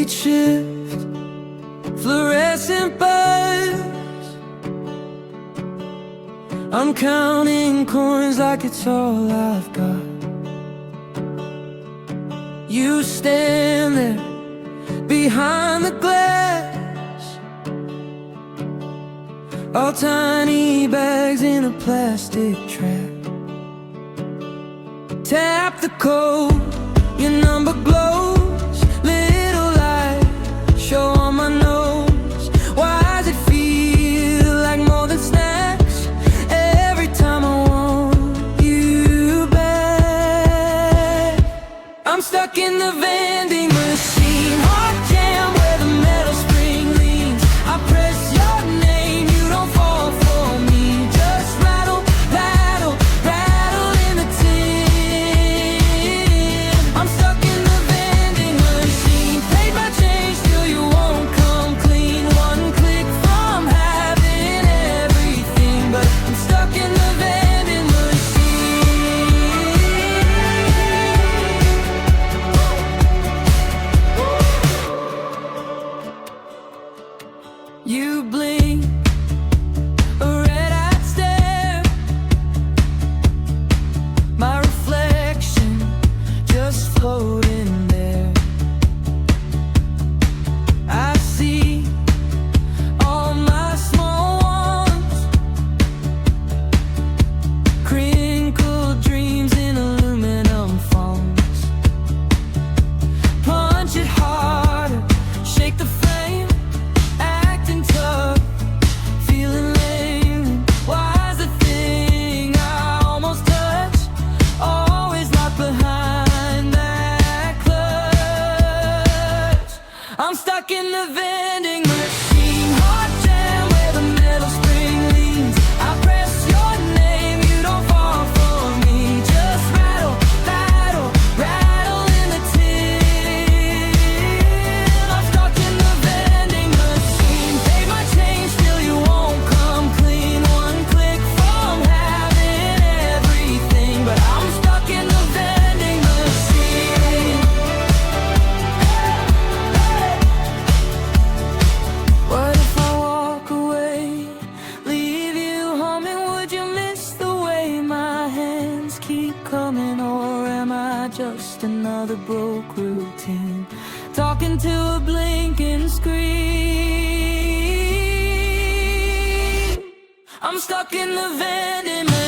night shift, fluorescent bulbs. I'm counting coins like it's all I've got. You stand there behind the glass, all tiny bags in a plastic trap. Tap the code, your number glows, little light show on my nose. Why does it feel like more than snacks every time I want you back? I'm stuck in the vending machine, hot jam where the metal spring leans. I press your name, you don't fall for me. Just rattle, rattle, rattle in the tin. I'm stuck in the vending machine, paid my change till you won't come clean. One click from having everything, but I'm stuck in the vending machine. You blink, a red-eyed stare, my reflection just floating there. I see all my small ones, crinkled dreams in aluminum phones. Punch it harder, shake the flame, acting tough, feeling lame. Why's the thing I almost touch always locked behind that clutch? I'm stuck in the vending machine, hot jam where the metal spring leans. I press your name, you don't fall for me. Just rattle, rattle, rattle in the tin. I'm stuck in the vending machine, pay my change till you won't come clean. One click from having everything, but I'm stuck in the vending machine. What if I walk away, leave you humming? Would you miss the way my hands keep coming? Or am I just another broke routine, talking to a blinking screen? I'm stuck in the vending machine.